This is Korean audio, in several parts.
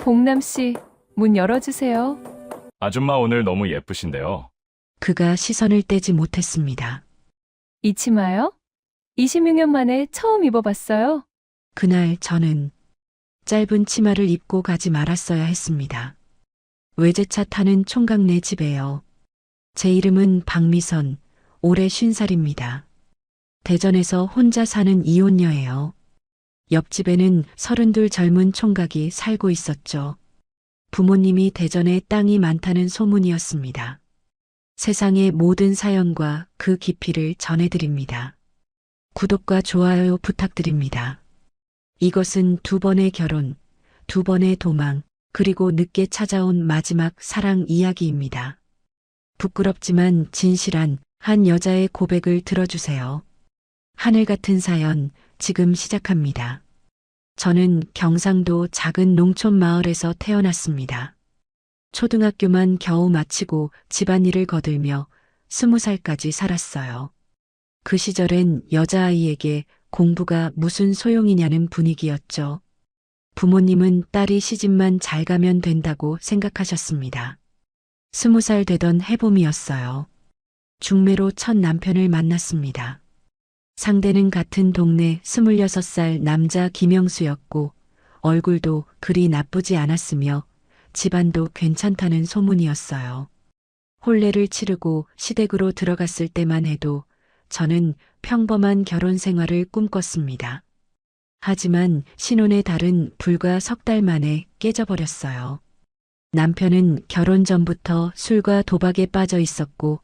공남 씨, 문 열어주세요. 아줌마 오늘 너무 예쁘신데요. 그가 시선을 떼지 못했습니다. 이 치마요? 26년 만에 처음 입어봤어요. 그날 저는 짧은 치마를 입고 가지 말았어야 했습니다. 외제차 타는 총각네 집에요. 제 이름은 박미선, 올해 50살입니다. 대전에서 혼자 사는 이혼녀예요. 옆집에는 32 젊은 총각이 살고 있었죠. 부모님이 대전에 땅이 많다는 소문이었습니다. 세상의 모든 사연과 그 깊이를 전해드립니다. 구독과 좋아요 부탁드립니다. 이것은 2번의 결혼, 2번의 도망, 그리고 늦게 찾아온 마지막 사랑 이야기입니다. 부끄럽지만 진실한 한 여자의 고백을 들어주세요. 하늘 같은 사연, 지금 시작합니다. 저는 경상도 작은 농촌 마을에서 태어났습니다. 초등학교만 겨우 마치고 집안일을 거들며 20살까지 살았어요. 그 시절엔 여자아이에게 공부가 무슨 소용이냐는 분위기였죠. 부모님은 딸이 시집만 잘 가면 된다고 생각하셨습니다. 20살 되던 해봄이었어요. 중매로 첫 남편을 만났습니다. 상대는 같은 동네 26살 남자 김영수였고 얼굴도 그리 나쁘지 않았으며 집안도 괜찮다는 소문이었어요. 혼례를 치르고 시댁으로 들어갔을 때만 해도 저는 평범한 결혼 생활을 꿈꿨습니다. 하지만 신혼의 달은 불과 3달 만에 깨져버렸어요. 남편은 결혼 전부터 술과 도박에 빠져 있었고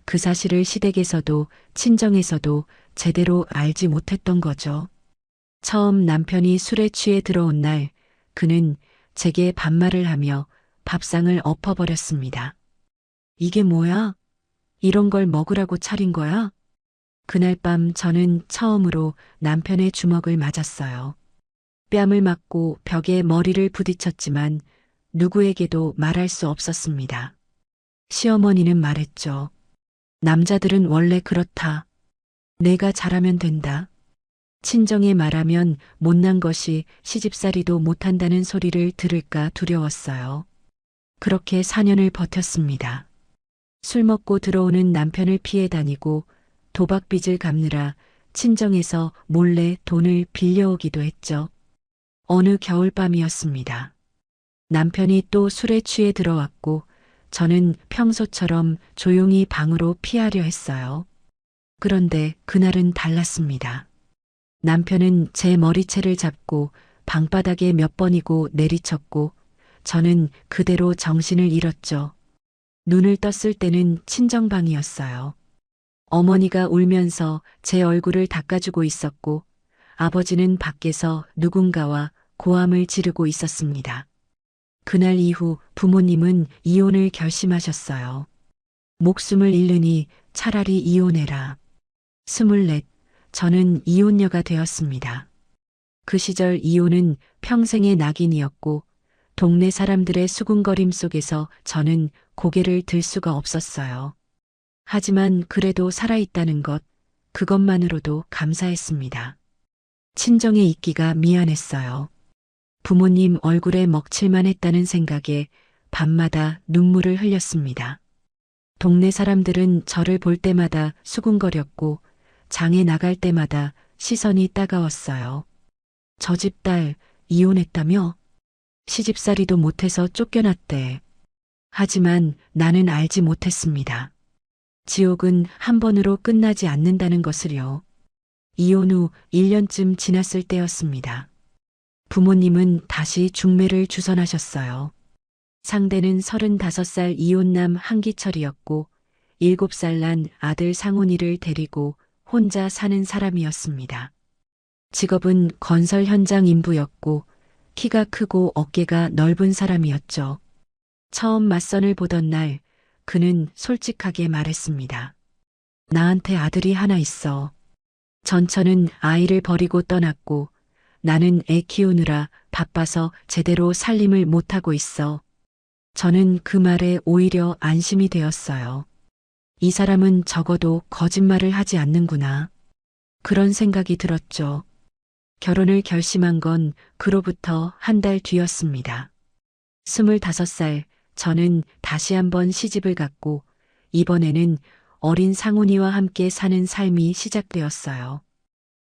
그 사실을 시댁에서도 친정에서도 제대로 알지 못했던 거죠. 처음 남편이 술에 취해 들어온 날 그는 제게 반말을 하며 밥상을 엎어버렸습니다. 이게 뭐야? 이런 걸 먹으라고 차린 거야? 그날 밤 저는 처음으로 남편의 주먹을 맞았어요. 뺨을 맞고 벽에 머리를 부딪혔지만 누구에게도 말할 수 없었습니다. 시어머니는 말했죠. 남자들은 원래 그렇다. 내가 잘하면 된다. 친정에 말하면 못난 것이 시집살이도 못한다는 소리를 들을까 두려웠어요. 그렇게 4년을 버텼습니다. 술 먹고 들어오는 남편을 피해 다니고 도박빚을 갚느라 친정에서 몰래 돈을 빌려오기도 했죠. 어느 겨울밤이었습니다. 남편이 또 술에 취해 들어왔고 저는 평소처럼 조용히 방으로 피하려 했어요. 그런데 그날은 달랐습니다. 남편은 제 머리채를 잡고 방바닥에 몇 번이고 내리쳤고 저는 그대로 정신을 잃었죠. 눈을 떴을 때는 친정방이었어요. 어머니가 울면서 제 얼굴을 닦아주고 있었고 아버지는 밖에서 누군가와 고함을 지르고 있었습니다. 그날 이후 부모님은 이혼을 결심하셨어요. 목숨을 잃으니 차라리 이혼해라. 24, 저는 이혼녀가 되었습니다. 그 시절 이혼은 평생의 낙인이었고 동네 사람들의 수군거림 속에서 저는 고개를 들 수가 없었어요. 하지만 그래도 살아있다는 것, 그것만으로도 감사했습니다. 친정에 있기가 미안했어요. 부모님 얼굴에 먹칠만 했다는 생각에 밤마다 눈물을 흘렸습니다. 동네 사람들은 저를 볼 때마다 수군거렸고 장에 나갈 때마다 시선이 따가웠어요. 저 집 딸 이혼했다며? 시집살이도 못해서 쫓겨났대. 하지만 나는 알지 못했습니다. 지옥은 한 번으로 끝나지 않는다는 것을요. 이혼 후 1년쯤 지났을 때였습니다. 부모님은 다시 중매를 주선하셨어요. 상대는 35살 이혼남 한기철이었고 7살 난 아들 상훈이를 데리고 혼자 사는 사람이었습니다. 직업은 건설 현장 인부였고 키가 크고 어깨가 넓은 사람이었죠. 처음 맞선을 보던 날 그는 솔직하게 말했습니다. 나한테 아들이 하나 있어. 전처는 아이를 버리고 떠났고 나는 애 키우느라 바빠서 제대로 살림을 못하고 있어. 저는 그 말에 오히려 안심이 되었어요. 이 사람은 적어도 거짓말을 하지 않는구나. 그런 생각이 들었죠. 결혼을 결심한 건 그로부터 한 달 뒤였습니다. 25살, 저는 다시 한번 시집을 갔고, 이번에는 어린 상훈이와 함께 사는 삶이 시작되었어요.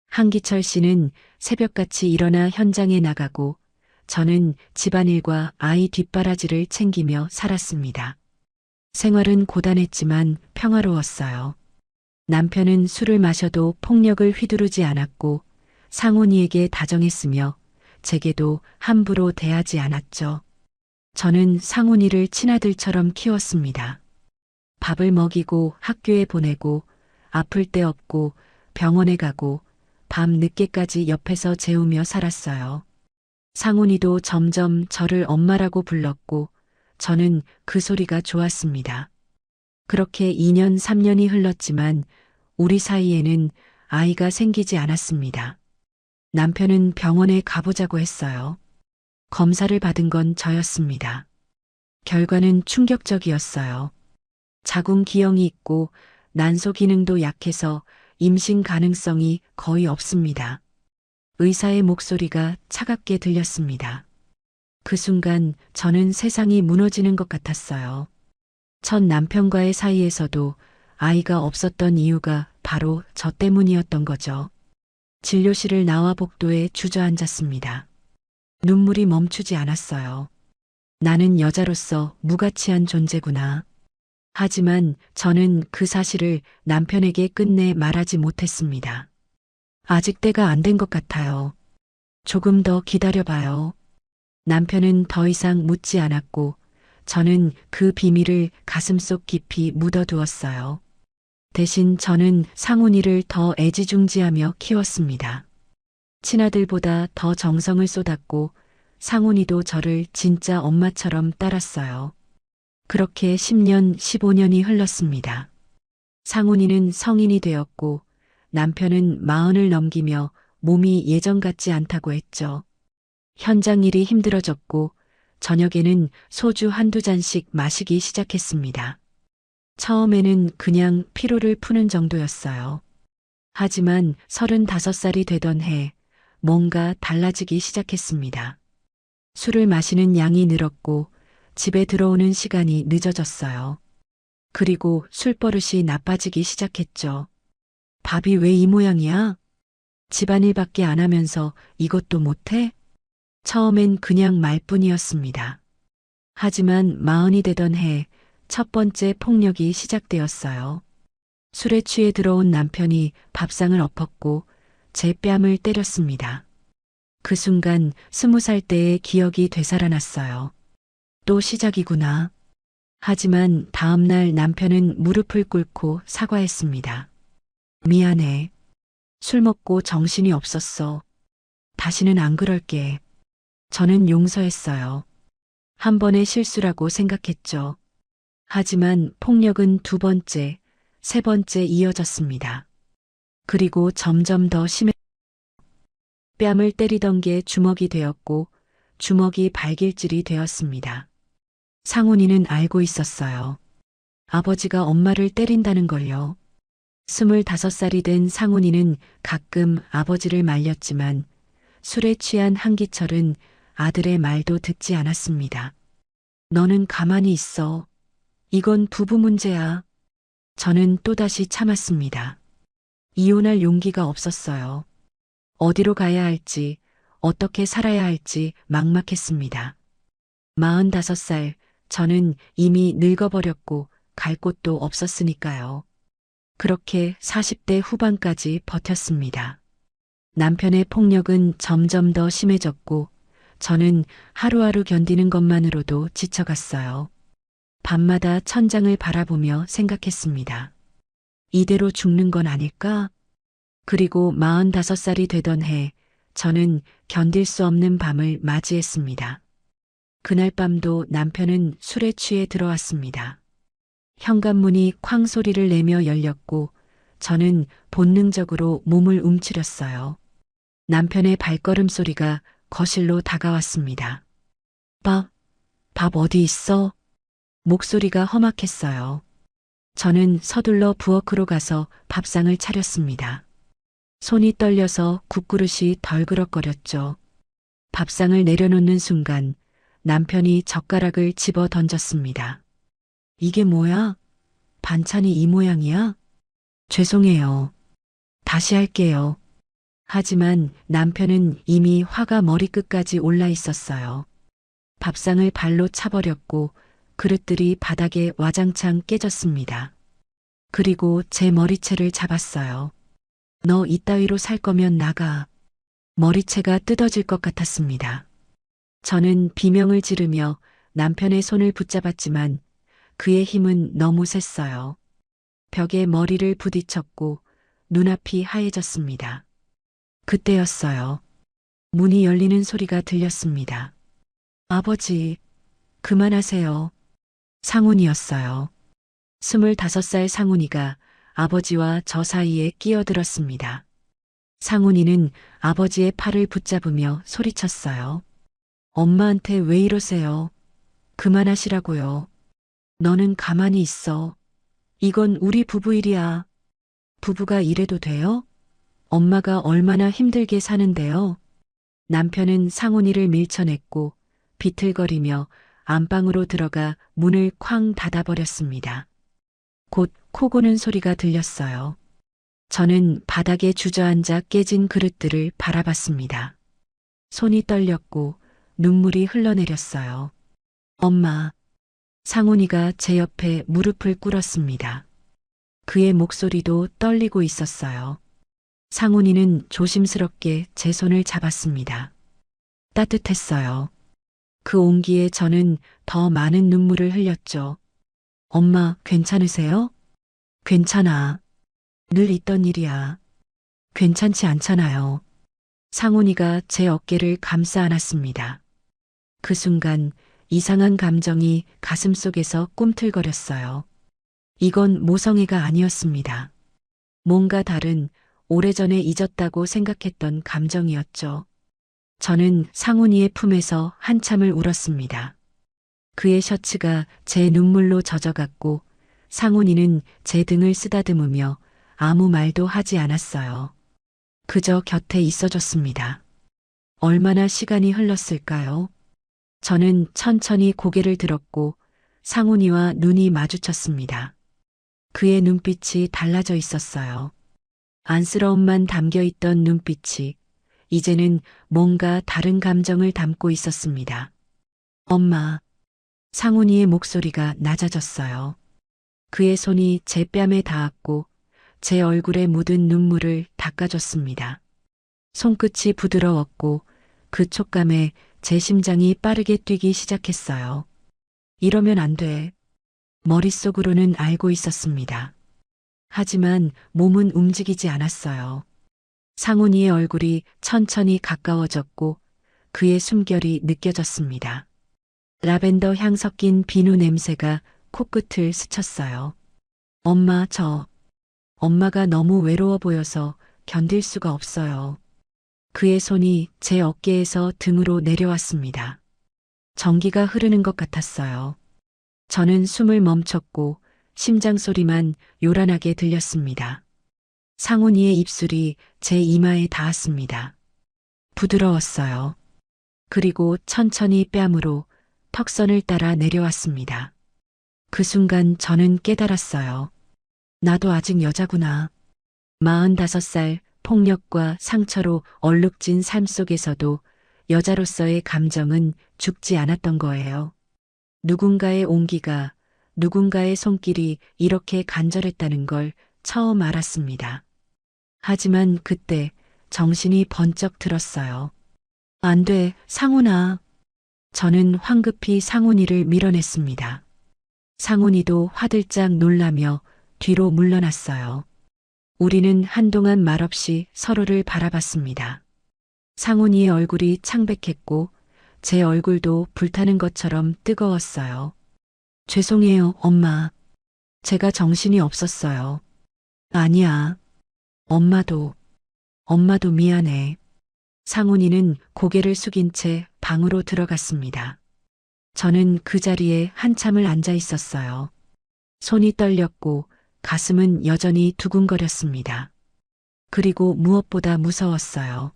한기철 씨는 새벽같이 일어나 현장에 나가고, 저는 집안일과 아이 뒷바라지를 챙기며 살았습니다. 생활은 고단했지만 평화로웠어요. 남편은 술을 마셔도 폭력을 휘두르지 않았고, 상훈이에게 다정했으며, 제게도 함부로 대하지 않았죠. 저는 상훈이를 친아들처럼 키웠습니다. 밥을 먹이고 학교에 보내고 아플 때 업고 병원에 가고 밤 늦게까지 옆에서 재우며 살았어요. 상훈이도 점점 저를 엄마라고 불렀고 저는 그 소리가 좋았습니다. 그렇게 2년, 3년이 흘렀지만 우리 사이에는 아이가 생기지 않았습니다. 남편은 병원에 가보자고 했어요. 검사를 받은 건 저였습니다. 결과는 충격적이었어요. 자궁 기형이 있고 난소 기능도 약해서 임신 가능성이 거의 없습니다. 의사의 목소리가 차갑게 들렸습니다. 그 순간 저는 세상이 무너지는 것 같았어요. 첫 남편과의 사이에서도 아이가 없었던 이유가 바로 저 때문이었던 거죠. 진료실을 나와 복도에 주저앉았습니다. 눈물이 멈추지 않았어요. 나는 여자로서 무가치한 존재구나. 하지만 저는 그 사실을 남편에게 끝내 말하지 못했습니다. 아직 때가 안 된 것 같아요. 조금 더 기다려봐요. 남편은 더 이상 묻지 않았고 저는 그 비밀을 가슴속 깊이 묻어두었어요. 대신 저는 상훈이를 더 애지중지하며 키웠습니다. 친아들보다 더 정성을 쏟았고 상훈이도 저를 진짜 엄마처럼 따랐어요. 그렇게 10년, 15년이 흘렀습니다. 상훈이는 성인이 되었고 남편은 40을 넘기며 몸이 예전 같지 않다고 했죠. 현장 일이 힘들어졌고 저녁에는 소주 한두 잔씩 마시기 시작했습니다. 처음에는 그냥 피로를 푸는 정도였어요. 하지만 35살이 되던 해 뭔가 달라지기 시작했습니다. 술을 마시는 양이 늘었고 집에 들어오는 시간이 늦어졌어요. 그리고 술버릇이 나빠지기 시작했죠. 밥이 왜 이 모양이야? 집안일밖에 안 하면서 이것도 못해? 처음엔 그냥 말뿐이었습니다. 하지만 40이 되던 해 첫 번째 폭력이 시작되었어요. 술에 취해 들어온 남편이 밥상을 엎었고 제 뺨을 때렸습니다. 그 순간 20살 때의 기억이 되살아났어요. 또 시작이구나. 하지만 다음날 남편은 무릎을 꿇고 사과했습니다. 미안해. 술 먹고 정신이 없었어. 다시는 안 그럴게. 저는 용서했어요. 한 번의 실수라고 생각했죠. 하지만 폭력은 두 번째, 세 번째 이어졌습니다. 그리고 점점 더 뺨을 때리던 게 주먹이 되었고 주먹이 발길질이 되었습니다. 상훈이는 알고 있었어요. 아버지가 엄마를 때린다는 걸요. 25살이 된 상훈이는 가끔 아버지를 말렸지만 술에 취한 한기철은 아들의 말도 듣지 않았습니다. 너는 가만히 있어. 이건 부부 문제야. 저는 또다시 참았습니다. 이혼할 용기가 없었어요. 어디로 가야 할지, 어떻게 살아야 할지 막막했습니다. 45살, 저는 이미 늙어버렸고 갈 곳도 없었으니까요. 그렇게 40대 후반까지 버텼습니다. 남편의 폭력은 점점 더 심해졌고 저는 하루하루 견디는 것만으로도 지쳐갔어요. 밤마다 천장을 바라보며 생각했습니다. 이대로 죽는 건 아닐까? 그리고 45살이 되던 해 저는 견딜 수 없는 밤을 맞이했습니다. 그날 밤도 남편은 술에 취해 들어왔습니다. 현관문이 쾅 소리를 내며 열렸고 저는 본능적으로 몸을 움츠렸어요. 남편의 발걸음 소리가 거실로 다가왔습니다. 밥 어디 있어? 목소리가 험악했어요. 저는 서둘러 부엌으로 가서 밥상을 차렸습니다. 손이 떨려서 국그릇이 덜그럭거렸죠. 밥상을 내려놓는 순간 남편이 젓가락을 집어 던졌습니다. 이게 뭐야? 반찬이 이 모양이야? 죄송해요. 다시 할게요. 하지만 남편은 이미 화가 머리끝까지 올라 있었어요. 밥상을 발로 차버렸고 그릇들이 바닥에 와장창 깨졌습니다. 그리고 제 머리채를 잡았어요. 너 이따위로 살 거면 나가. 머리채가 뜯어질 것 같았습니다. 저는 비명을 지르며 남편의 손을 붙잡았지만 그의 힘은 너무 셌어요. 벽에 머리를 부딪혔고 눈앞이 하얘졌습니다. 그때였어요. 문이 열리는 소리가 들렸습니다. 아버지, 그만하세요. 상훈이었어요. 25살 상훈이가 아버지와 저 사이에 끼어들었습니다. 상훈이는 아버지의 팔을 붙잡으며 소리쳤어요. 엄마한테 왜 이러세요? 그만하시라고요. 너는 가만히 있어. 이건 우리 부부 일이야. 부부가 이래도 돼요? 엄마가 얼마나 힘들게 사는데요. 남편은 상훈이를 밀쳐냈고 비틀거리며 안방으로 들어가 문을 쾅 닫아버렸습니다. 곧 코 고는 소리가 들렸어요. 저는 바닥에 주저앉아 깨진 그릇들을 바라봤습니다. 손이 떨렸고 눈물이 흘러내렸어요. 엄마. 상훈이가 제 옆에 무릎을 꿇었습니다. 그의 목소리도 떨리고 있었어요. 상훈이는 조심스럽게 제 손을 잡았습니다. 따뜻했어요. 그 온기에 저는 더 많은 눈물을 흘렸죠. 엄마, 괜찮으세요? 괜찮아. 늘 있던 일이야. 괜찮지 않잖아요. 상훈이가 제 어깨를 감싸 안았습니다. 그 순간 이상한 감정이 가슴속에서 꿈틀거렸어요. 이건 모성애가 아니었습니다. 뭔가 다른 오래전에 잊었다고 생각했던 감정이었죠. 저는 상훈이의 품에서 한참을 울었습니다. 그의 셔츠가 제 눈물로 젖어갔고 상훈이는 제 등을 쓰다듬으며 아무 말도 하지 않았어요. 그저 곁에 있어줬습니다. 얼마나 시간이 흘렀을까요? 저는 천천히 고개를 들었고 상훈이와 눈이 마주쳤습니다. 그의 눈빛이 달라져 있었어요. 안쓰러움만 담겨있던 눈빛이 이제는 뭔가 다른 감정을 담고 있었습니다. 엄마. 상훈이의 목소리가 낮아졌어요. 그의 손이 제 뺨에 닿았고 제 얼굴에 묻은 눈물을 닦아줬습니다. 손끝이 부드러웠고 그 촉감에 제 심장이 빠르게 뛰기 시작했어요. 이러면 안 돼. 머릿속으로는 알고 있었습니다. 하지만 몸은 움직이지 않았어요. 상훈이의 얼굴이 천천히 가까워졌고 그의 숨결이 느껴졌습니다. 라벤더 향 섞인 비누 냄새가 코끝을 스쳤어요. 엄마가 너무 외로워 보여서 견딜 수가 없어요. 그의 손이 제 어깨에서 등으로 내려왔습니다. 전기가 흐르는 것 같았어요. 저는 숨을 멈췄고 심장 소리만 요란하게 들렸습니다. 상훈이의 입술이 제 이마에 닿았습니다. 부드러웠어요. 그리고 천천히 뺨으로 턱선을 따라 내려왔습니다. 그 순간 저는 깨달았어요. 나도 아직 여자구나. 45살 폭력과 상처로 얼룩진 삶 속에서도 여자로서의 감정은 죽지 않았던 거예요. 누군가의 온기가, 누군가의 손길이 이렇게 간절했다는 걸 처음 알았습니다. 하지만 그때 정신이 번쩍 들었어요. 안 돼, 상훈아. 저는 황급히 상훈이를 밀어냈습니다. 상훈이도 화들짝 놀라며 뒤로 물러났어요. 우리는 한동안 말없이 서로를 바라봤습니다. 상훈이의 얼굴이 창백했고 제 얼굴도 불타는 것처럼 뜨거웠어요. 죄송해요, 엄마. 제가 정신이 없었어요. 아니야. 엄마도 미안해. 상훈이는 고개를 숙인 채 방으로 들어갔습니다. 저는 그 자리에 한참을 앉아 있었어요. 손이 떨렸고 가슴은 여전히 두근거렸습니다. 그리고 무엇보다 무서웠어요.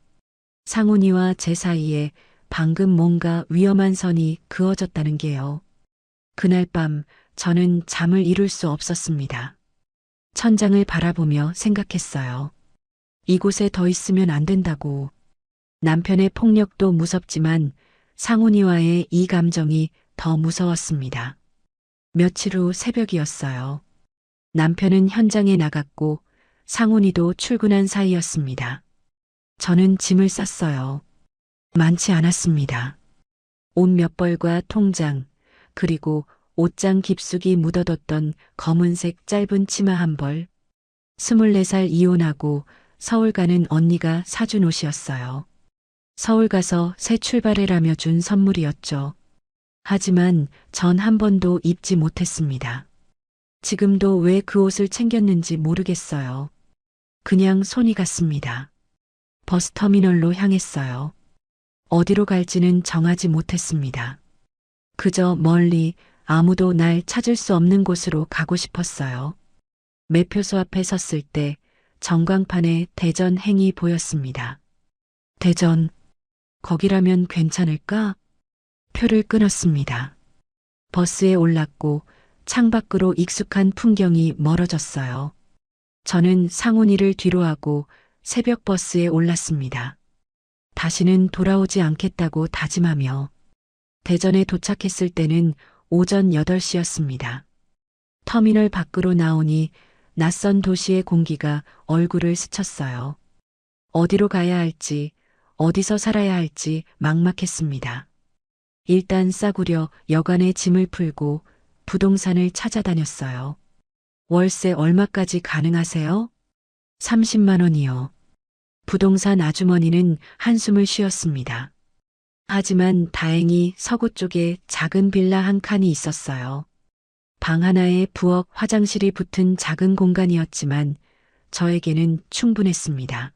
상훈이와 제 사이에 방금 뭔가 위험한 선이 그어졌다는 게요. 그날 밤 저는 잠을 이룰 수 없었습니다. 천장을 바라보며 생각했어요. 이곳에 더 있으면 안 된다고. 남편의 폭력도 무섭지만 상훈이와의 이 감정이 더 무서웠습니다. 며칠 후 새벽이었어요. 남편은 현장에 나갔고 상훈이도 출근한 사이였습니다. 저는 짐을 쌌어요. 많지 않았습니다. 옷 몇 벌과 통장, 그리고 옷장 깊숙이 묻어뒀던 검은색 짧은 치마 한 벌. 24살 이혼하고 서울 가는 언니가 사준 옷이었어요. 서울 가서 새 출발해라며 준 선물이었죠. 하지만 전 한 번도 입지 못했습니다. 지금도 왜 그 옷을 챙겼는지 모르겠어요. 그냥 손이 갔습니다. 버스터미널로 향했어요. 어디로 갈지는 정하지 못했습니다. 그저 멀리 아무도 날 찾을 수 없는 곳으로 가고 싶었어요. 매표소 앞에 섰을 때 전광판에 대전 행이 보였습니다. 대전, 거기라면 괜찮을까? 표를 끊었습니다. 버스에 올랐고 창밖으로 익숙한 풍경이 멀어졌어요. 저는 상훈이를 뒤로하고 새벽 버스에 올랐습니다. 다시는 돌아오지 않겠다고 다짐하며 대전에 도착했을 때는 오전 8시였습니다. 터미널 밖으로 나오니 낯선 도시의 공기가 얼굴을 스쳤어요. 어디로 가야 할지, 어디서 살아야 할지 막막했습니다. 일단 싸구려 여관에 짐을 풀고 부동산을 찾아다녔어요. 월세 얼마까지 가능하세요? 30만 원이요. 부동산 아주머니는 한숨을 쉬었습니다. 하지만 다행히 서구 쪽에 작은 빌라 한 칸이 있었어요. 방 하나에 부엌, 화장실이 붙은 작은 공간이었지만 저에게는 충분했습니다.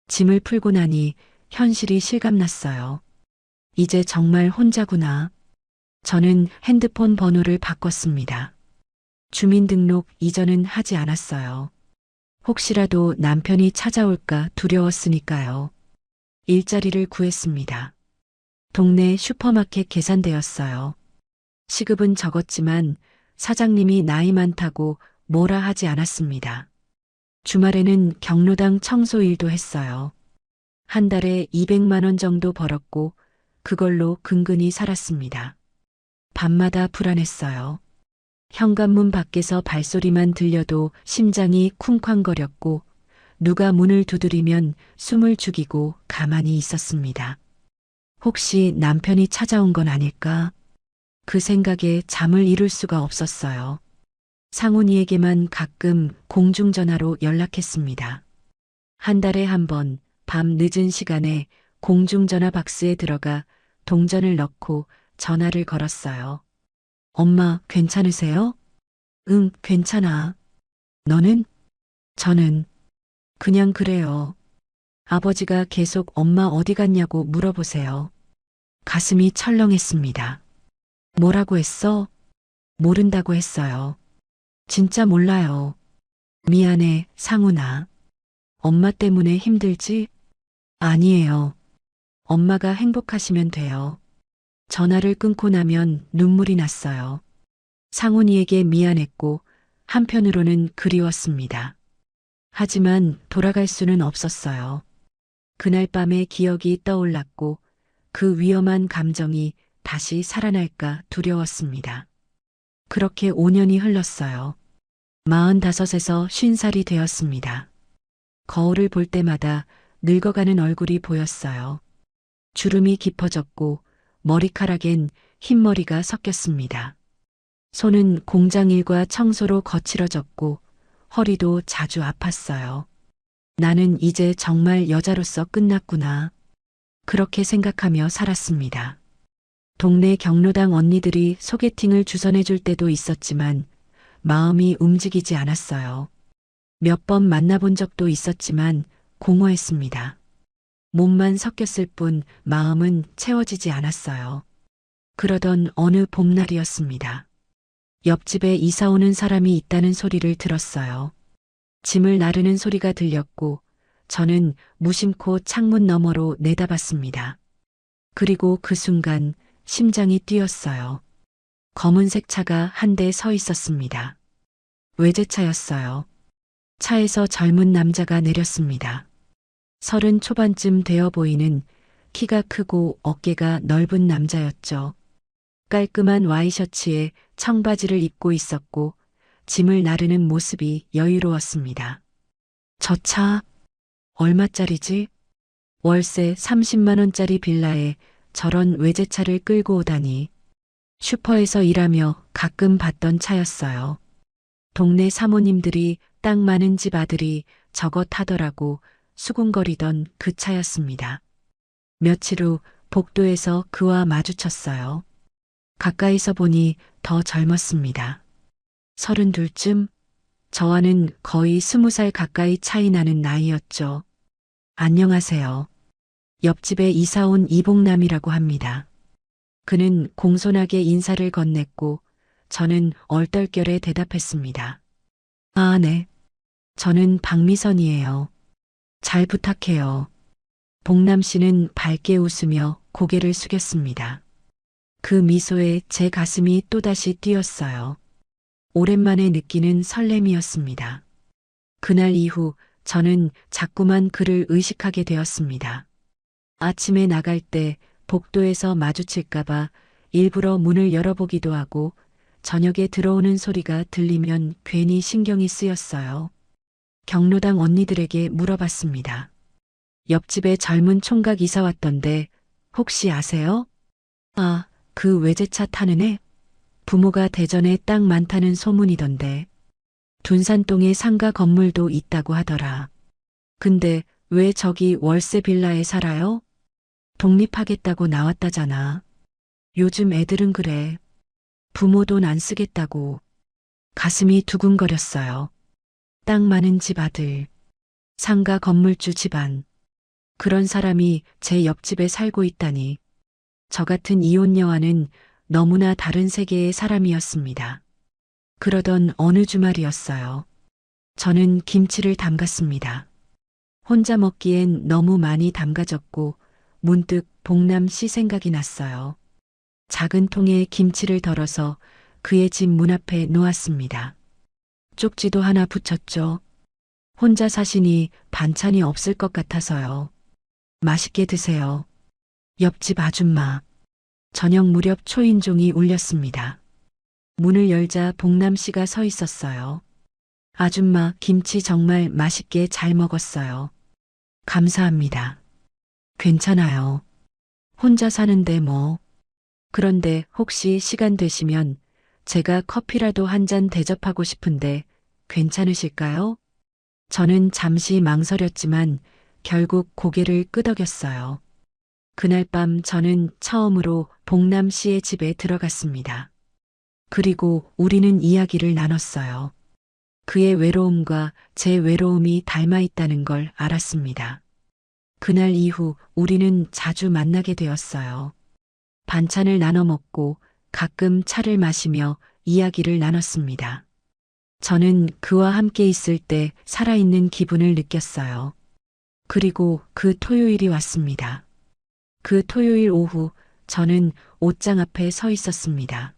짐을 풀고 나니 현실이 실감났어요. 이제 정말 혼자구나. 저는 핸드폰 번호를 바꿨습니다. 주민등록 이전은 하지 않았어요. 혹시라도 남편이 찾아올까 두려웠으니까요. 일자리를 구했습니다. 동네 슈퍼마켓 계산대였어요. 시급은 적었지만 사장님이 나이 많다고 뭐라 하지 않았습니다. 주말에는 경로당 청소 일도 했어요. 한 달에 200만 원 정도 벌었고 그걸로 근근히 살았습니다. 밤마다 불안했어요. 현관문 밖에서 발소리만 들려도 심장이 쿵쾅거렸고 누가 문을 두드리면 숨을 죽이고 가만히 있었습니다. 혹시 남편이 찾아온 건 아닐까? 그 생각에 잠을 이룰 수가 없었어요. 상훈이에게만 가끔 공중전화로 연락했습니다. 한 달에 한 번 밤 늦은 시간에 공중전화 박스에 들어가 동전을 넣고 전화를 걸었어요. 엄마, 괜찮으세요? 응, 괜찮아. 너는? 저는 그냥 그래요. 아버지가 계속 엄마 어디 갔냐고 물어보세요. 가슴이 철렁했습니다. 뭐라고 했어? 모른다고 했어요. 진짜 몰라요. 미안해, 상훈아. 엄마 때문에 힘들지? 아니에요. 엄마가 행복하시면 돼요. 전화를 끊고 나면 눈물이 났어요. 상훈이에게 미안했고 한편으로는 그리웠습니다. 하지만 돌아갈 수는 없었어요. 그날 밤의 기억이 떠올랐고 그 위험한 감정이 다시 살아날까 두려웠습니다. 그렇게 5년이 흘렀어요. 45에서 50살이 되었습니다. 거울을 볼 때마다 늙어가는 얼굴이 보였어요. 주름이 깊어졌고 머리카락엔 흰머리가 섞였습니다. 손은 공장일과 청소로 거칠어졌고 허리도 자주 아팠어요. 나는 이제 정말 여자로서 끝났구나. 그렇게 생각하며 살았습니다. 동네 경로당 언니들이 소개팅을 주선해 줄 때도 있었지만 마음이 움직이지 않았어요. 몇 번 만나본 적도 있었지만 공허했습니다. 몸만 섞였을 뿐 마음은 채워지지 않았어요. 그러던 어느 봄날이었습니다. 옆집에 이사 오는 사람이 있다는 소리를 들었어요. 짐을 나르는 소리가 들렸고 저는 무심코 창문 너머로 내다봤습니다. 그리고 그 순간 심장이 뛰었어요. 검은색 차가 한 대 서 있었습니다. 외제차였어요. 차에서 젊은 남자가 내렸습니다. 30 초반쯤 되어 보이는 키가 크고 어깨가 넓은 남자였죠. 깔끔한 와이셔츠에 청바지를 입고 있었고 짐을 나르는 모습이 여유로웠습니다. 저 차 얼마짜리지? 월세 30만 원짜리 빌라에 저런 외제차를 끌고 오다니. 슈퍼에서 일하며 가끔 봤던 차였어요. 동네 사모님들이 땅 많은 집 아들이 저거 타더라고 수군거리던 그 차였습니다. 며칠 후 복도에서 그와 마주쳤어요. 가까이서 보니 더 젊었습니다. 32쯤? 저와는 거의 20살 가까이 차이 나는 나이였죠. 안녕하세요. 옆집에 이사 온 이봉남이라고 합니다. 그는 공손하게 인사를 건넸고 저는 얼떨결에 대답했습니다. 아, 네. 저는 박미선이에요. 잘 부탁해요. 봉남 씨는 밝게 웃으며 고개를 숙였습니다. 그 미소에 제 가슴이 또다시 뛰었어요. 오랜만에 느끼는 설렘이었습니다. 그날 이후 저는 자꾸만 그를 의식하게 되었습니다. 아침에 나갈 때 복도에서 마주칠까봐 일부러 문을 열어보기도 하고 저녁에 들어오는 소리가 들리면 괜히 신경이 쓰였어요. 경로당 언니들에게 물어봤습니다. 옆집에 젊은 총각 이사 왔던데 혹시 아세요? 아, 그 외제차 타는 애? 부모가 대전에 땅 많다는 소문이던데. 둔산동에 상가 건물도 있다고 하더라. 근데 왜 저기 월세 빌라에 살아요? 독립하겠다고 나왔다잖아. 요즘 애들은 그래. 부모 돈 안 쓰겠다고. 가슴이 두근거렸어요. 땅 많은 집 아들. 상가 건물주 집안. 그런 사람이 제 옆집에 살고 있다니. 저 같은 이혼 여아는 너무나 다른 세계의 사람이었습니다. 그러던 어느 주말이었어요. 저는 김치를 담갔습니다. 혼자 먹기엔 너무 많이 담가졌고 문득 봉남 씨 생각이 났어요. 작은 통에 김치를 덜어서 그의 집 문 앞에 놓았습니다. 쪽지도 하나 붙였죠. 혼자 사시니 반찬이 없을 것 같아서요. 맛있게 드세요. 옆집 아줌마. 저녁 무렵 초인종이 울렸습니다. 문을 열자 봉남 씨가 서 있었어요. 아줌마, 김치 정말 맛있게 잘 먹었어요. 감사합니다. 괜찮아요. 혼자 사는데 뭐. 그런데 혹시 시간 되시면 제가 커피라도 한 잔 대접하고 싶은데 괜찮으실까요? 저는 잠시 망설였지만 결국 고개를 끄덕였어요. 그날 밤 저는 처음으로 봉남 씨의 집에 들어갔습니다. 그리고 우리는 이야기를 나눴어요. 그의 외로움과 제 외로움이 닮아 있다는 걸 알았습니다. 그날 이후 우리는 자주 만나게 되었어요. 반찬을 나눠 먹고 가끔 차를 마시며 이야기를 나눴습니다. 저는 그와 함께 있을 때 살아있는 기분을 느꼈어요. 그리고 그 토요일이 왔습니다. 그 토요일 오후 저는 옷장 앞에 서 있었습니다.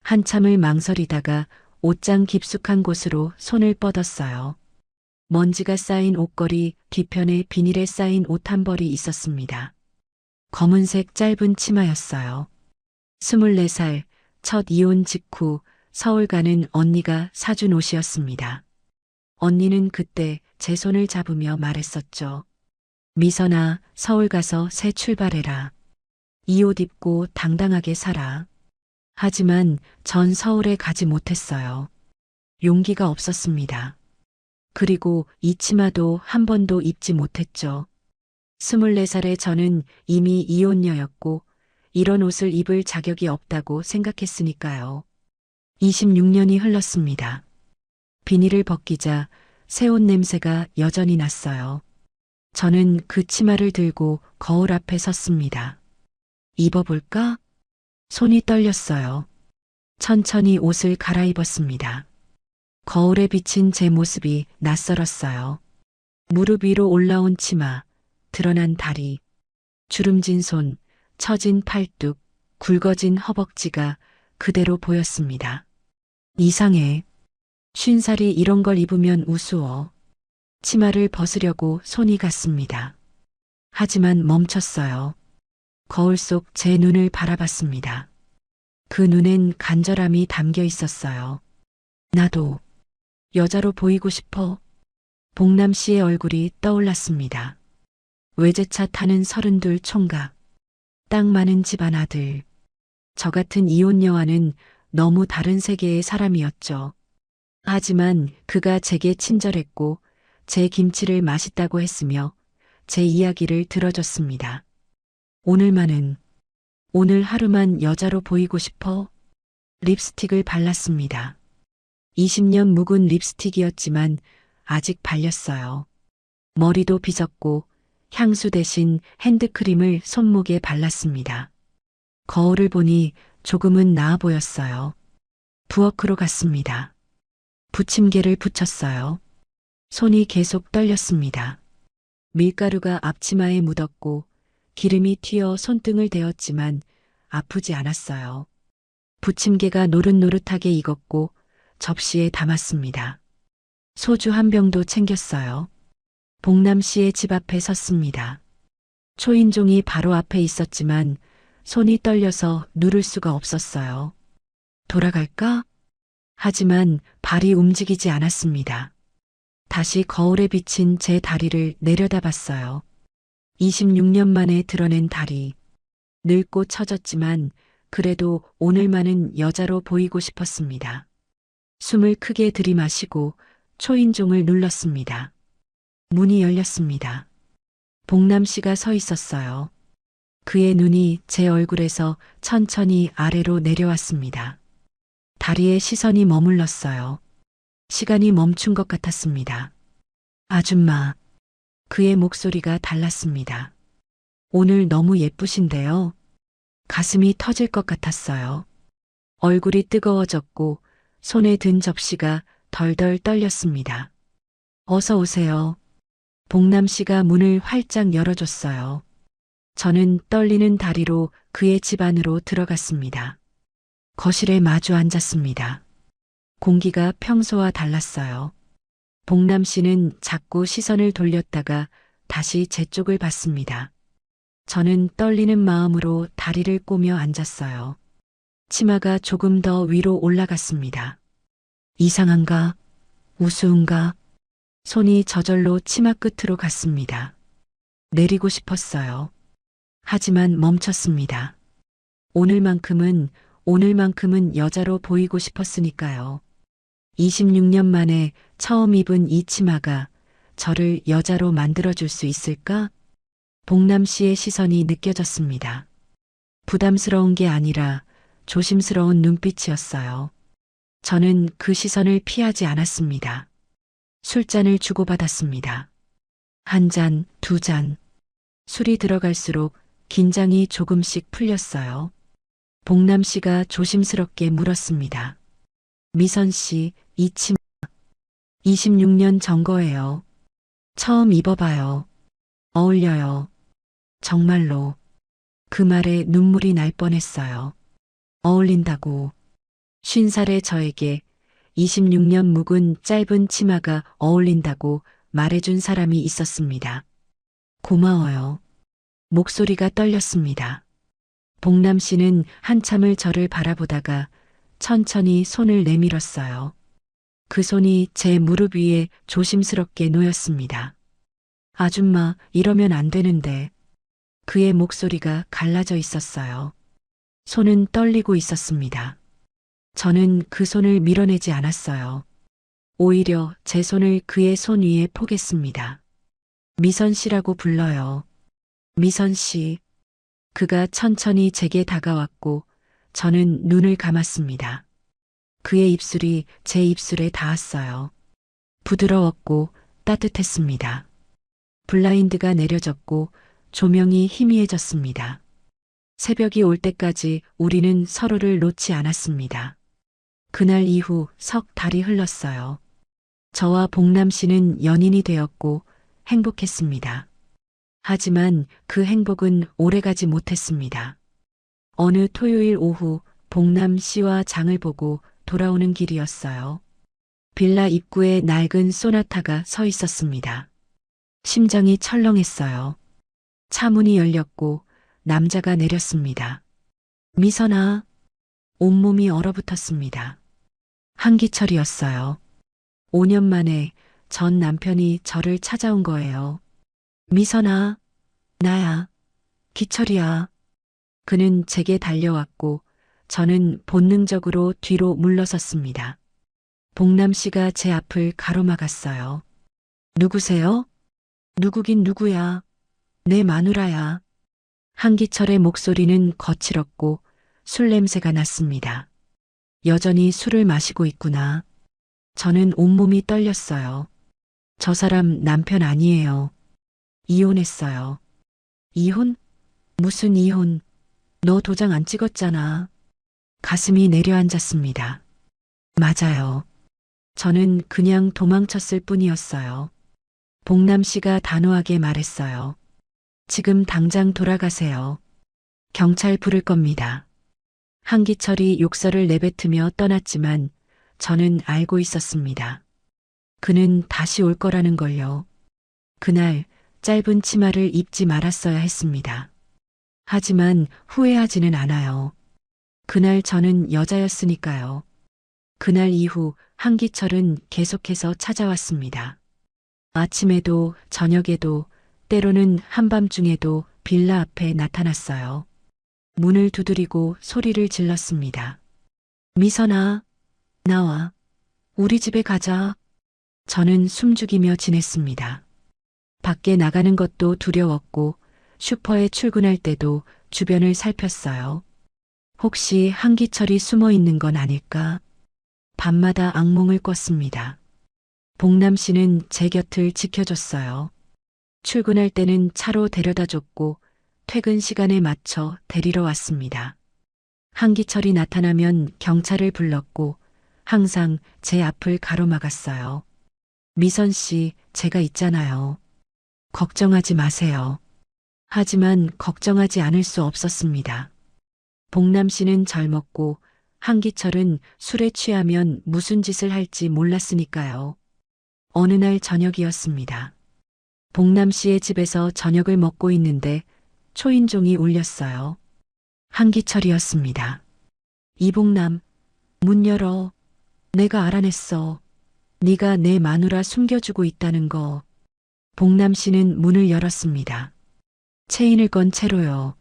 한참을 망설이다가 옷장 깊숙한 곳으로 손을 뻗었어요. 먼지가 쌓인 옷걸이 뒤편에 비닐에 쌓인 옷 한 벌이 있었습니다. 검은색 짧은 치마였어요. 24살, 첫 이혼 직후 서울 가는 언니가 사준 옷이었습니다. 언니는 그때 제 손을 잡으며 말했었죠. 미선아, 서울 가서 새 출발해라. 이 옷 입고 당당하게 살아. 하지만 전 서울에 가지 못했어요. 용기가 없었습니다. 그리고 이 치마도 한 번도 입지 못했죠. 24살의 저는 이미 이혼녀였고 이런 옷을 입을 자격이 없다고 생각했으니까요. 26년이 흘렀습니다. 비닐을 벗기자 새 옷 냄새가 여전히 났어요. 저는 그 치마를 들고 거울 앞에 섰습니다. 입어볼까? 손이 떨렸어요. 천천히 옷을 갈아입었습니다. 거울에 비친 제 모습이 낯설었어요. 무릎 위로 올라온 치마, 드러난 다리, 주름진 손, 처진 팔뚝, 굵어진 허벅지가 그대로 보였습니다. 이상해. 50살이 이런 걸 입으면 우스워. 치마를 벗으려고 손이 갔습니다. 하지만 멈췄어요. 거울 속 제 눈을 바라봤습니다. 그 눈엔 간절함이 담겨 있었어요. 나도 여자로 보이고 싶어. 복남 씨의 얼굴이 떠올랐습니다. 외제차 타는 32 총각. 땅 많은 집안 아들. 저 같은 이혼 여아는 너무 다른 세계의 사람이었죠. 하지만 그가 제게 친절했고 제 김치를 맛있다고 했으며 제 이야기를 들어줬습니다. 오늘 하루만 여자로 보이고 싶어. 립스틱을 발랐습니다. 20년 묵은 립스틱이었지만 아직 발렸어요. 머리도 빗었고 향수 대신 핸드크림을 손목에 발랐습니다. 거울을 보니 조금은 나아 보였어요. 부엌으로 갔습니다. 부침개를 붙였어요. 손이 계속 떨렸습니다. 밀가루가 앞치마에 묻었고 기름이 튀어 손등을 데웠지만 아프지 않았어요. 부침개가 노릇노릇하게 익었고 접시에 담았습니다. 소주 한 병도 챙겼어요. 복남 씨의 집 앞에 섰습니다. 초인종이 바로 앞에 있었지만 손이 떨려서 누를 수가 없었어요. 돌아갈까? 하지만 발이 움직이지 않았습니다. 다시 거울에 비친 제 다리를 내려다봤어요. 26년 만에 드러낸 다리. 늙고 처졌지만 그래도 오늘만은 여자로 보이고 싶었습니다. 숨을 크게 들이마시고 초인종을 눌렀습니다. 문이 열렸습니다. 복남 씨가 서 있었어요. 그의 눈이 제 얼굴에서 천천히 아래로 내려왔습니다. 다리에 시선이 머물렀어요. 시간이 멈춘 것 같았습니다. 아줌마. 그의 목소리가 달랐습니다. 오늘 너무 예쁘신데요. 가슴이 터질 것 같았어요. 얼굴이 뜨거워졌고 손에 든 접시가 덜덜 떨렸습니다. 어서 오세요. 복남 씨가 문을 활짝 열어줬어요. 저는 떨리는 다리로 그의 집 안으로 들어갔습니다. 거실에 마주 앉았습니다. 공기가 평소와 달랐어요. 복남 씨는 자꾸 시선을 돌렸다가 다시 제 쪽을 봤습니다. 저는 떨리는 마음으로 다리를 꼬며 앉았어요. 치마가 조금 더 위로 올라갔습니다. 이상한가? 우스운가? 손이 저절로 치마 끝으로 갔습니다. 내리고 싶었어요. 하지만 멈췄습니다. 오늘만큼은 여자로 보이고 싶었으니까요. 26년 만에 처음 입은 이 치마가 저를 여자로 만들어줄 수 있을까? 복남 씨의 시선이 느껴졌습니다. 부담스러운 게 아니라 조심스러운 눈빛이었어요. 저는 그 시선을 피하지 않았습니다. 술잔을 주고받았습니다. 한 잔, 두 잔. 술이 들어갈수록 긴장이 조금씩 풀렸어요. 복남 씨가 조심스럽게 물었습니다. 미선 씨, 이 치마 26년 전 거예요. 처음 입어봐요. 어울려요. 정말로. 그 말에 눈물이 날 뻔했어요. 어울린다고. 50살의 저에게 26년 묵은 짧은 치마가 어울린다고 말해준 사람이 있었습니다. 고마워요. 목소리가 떨렸습니다. 복남 씨는 한참을 저를 바라보다가 천천히 손을 내밀었어요. 그 손이 제 무릎 위에 조심스럽게 놓였습니다. 아줌마, 이러면 안 되는데. 그의 목소리가 갈라져 있었어요. 손은 떨리고 있었습니다. 저는 그 손을 밀어내지 않았어요. 오히려 제 손을 그의 손 위에 포겠습니다. 미선 씨라고 불러요. 미선 씨. 그가 천천히 제게 다가왔고 저는 눈을 감았습니다. 그의 입술이 제 입술에 닿았어요. 부드러웠고 따뜻했습니다. 블라인드가 내려졌고 조명이 희미해졌습니다. 새벽이 올 때까지 우리는 서로를 놓지 않았습니다. 그날 이후 석 달이 흘렀어요. 저와 복남 씨는 연인이 되었고 행복했습니다. 하지만 그 행복은 오래가지 못했습니다. 어느 토요일 오후 봉남 씨와 장을 보고 돌아오는 길이었어요. 빌라 입구에 낡은 소나타가 서 있었습니다. 심장이 철렁했어요. 차 문이 열렸고 남자가 내렸습니다. 미선아, 온몸이 얼어붙었습니다. 한기철이었어요. 5년 만에 전 남편이 저를 찾아온 거예요. 미선아, 나야, 기철이야. 그는 제게 달려왔고 저는 본능적으로 뒤로 물러섰습니다. 봉남 씨가 제 앞을 가로막았어요. 누구세요? 누구긴 누구야. 내 마누라야. 한기철의 목소리는 거칠었고 술 냄새가 났습니다. 여전히 술을 마시고 있구나. 저는 온몸이 떨렸어요. 저 사람 남편 아니에요. 이혼했어요. 이혼? 무슨 이혼? 너 도장 안 찍었잖아. 가슴이 내려앉았습니다. 맞아요. 저는 그냥 도망쳤을 뿐이었어요. 봉남 씨가 단호하게 말했어요. 지금 당장 돌아가세요. 경찰 부를 겁니다. 한기철이 욕설을 내뱉으며 떠났지만 저는 알고 있었습니다. 그는 다시 올 거라는 걸요. 그날 짧은 치마를 입지 말았어야 했습니다. 하지만 후회하지는 않아요. 그날 저는 여자였으니까요. 그날 이후 한기철은 계속해서 찾아왔습니다. 아침에도 저녁에도 때로는 한밤중에도 빌라 앞에 나타났어요. 문을 두드리고 소리를 질렀습니다. 미선아, 나와. 우리 집에 가자. 저는 숨죽이며 지냈습니다. 밖에 나가는 것도 두려웠고 슈퍼에 출근할 때도 주변을 살폈어요. 혹시 한기철이 숨어 있는 건 아닐까? 밤마다 악몽을 꿨습니다. 봉남 씨는 제 곁을 지켜줬어요. 출근할 때는 차로 데려다 줬고 퇴근 시간에 맞춰 데리러 왔습니다. 한기철이 나타나면 경찰을 불렀고 항상 제 앞을 가로막았어요. 미선 씨, 제가 있잖아요. 걱정하지 마세요. 하지만 걱정하지 않을 수 없었습니다. 봉남 씨는 젊었고 한기철은 술에 취하면 무슨 짓을 할지 몰랐으니까요. 어느 날 저녁이었습니다. 봉남 씨의 집에서 저녁을 먹고 있는데 초인종이 울렸어요. 한기철이었습니다. 이봉남, 문 열어. 내가 알아냈어. 네가 내 마누라 숨겨주고 있다는 거. 봉남 씨는 문을 열었습니다. 체인을 건 채로요.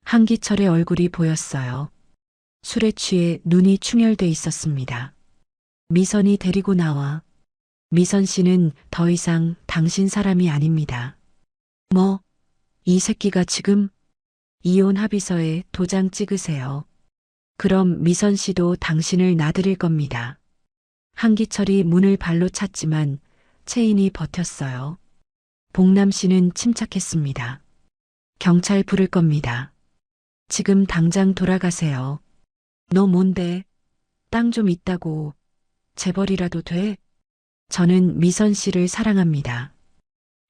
한기철의 얼굴이 보였어요. 술에 취해 눈이 충혈돼 있었습니다. 미선이 데리고 나와. 미선 씨는 더 이상 당신 사람이 아닙니다. 뭐, 이 새끼가 지금 이혼 합의서에 도장 찍으세요. 그럼 미선 씨도 당신을 놔드릴 겁니다. 한기철이 문을 발로 찼지만 체인이 버텼어요. 봉남 씨는 침착했습니다. 경찰 부를 겁니다. 지금 당장 돌아가세요. 너 뭔데? 땅 좀 있다고. 재벌이라도 돼? 저는 미선 씨를 사랑합니다.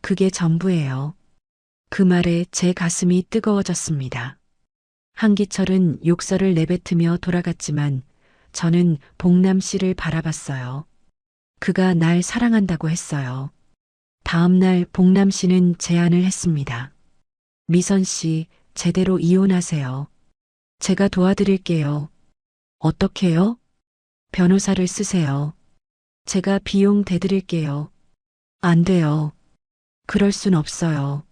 그게 전부예요. 그 말에 제 가슴이 뜨거워졌습니다. 한기철은 욕설을 내뱉으며 돌아갔지만 저는 봉남 씨를 바라봤어요. 그가 날 사랑한다고 했어요. 다음 날 봉남 씨는 제안을 했습니다. 미선 씨, 제대로 이혼하세요. 제가 도와드릴게요. 어떻게요? 변호사를 쓰세요. 제가 비용 대드릴게요. 안 돼요. 그럴 순 없어요.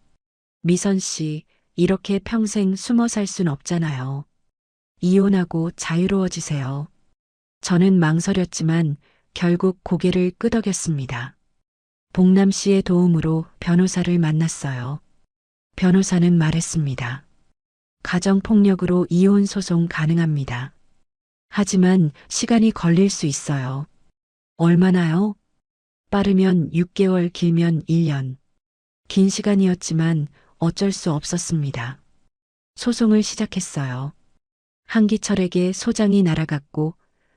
미선 씨, 이렇게 평생 숨어 살 순 없잖아요. 이혼하고 자유로워지세요. 저는 망설였지만 결국 고개를 끄덕였습니다. 봉남 씨의 도움으로 변호사를 만났어요. 변호사는 말했습니다. 가정폭력으로 이혼 소송 가능합니다. 하지만 시간이 걸릴 수 있어요. 얼마나요? 빠르면 6개월, 길면 1년. 긴 시간이었지만 어쩔 수 없었습니다. 소송을 시작했어요. 한기철에게 소장이 날아갔고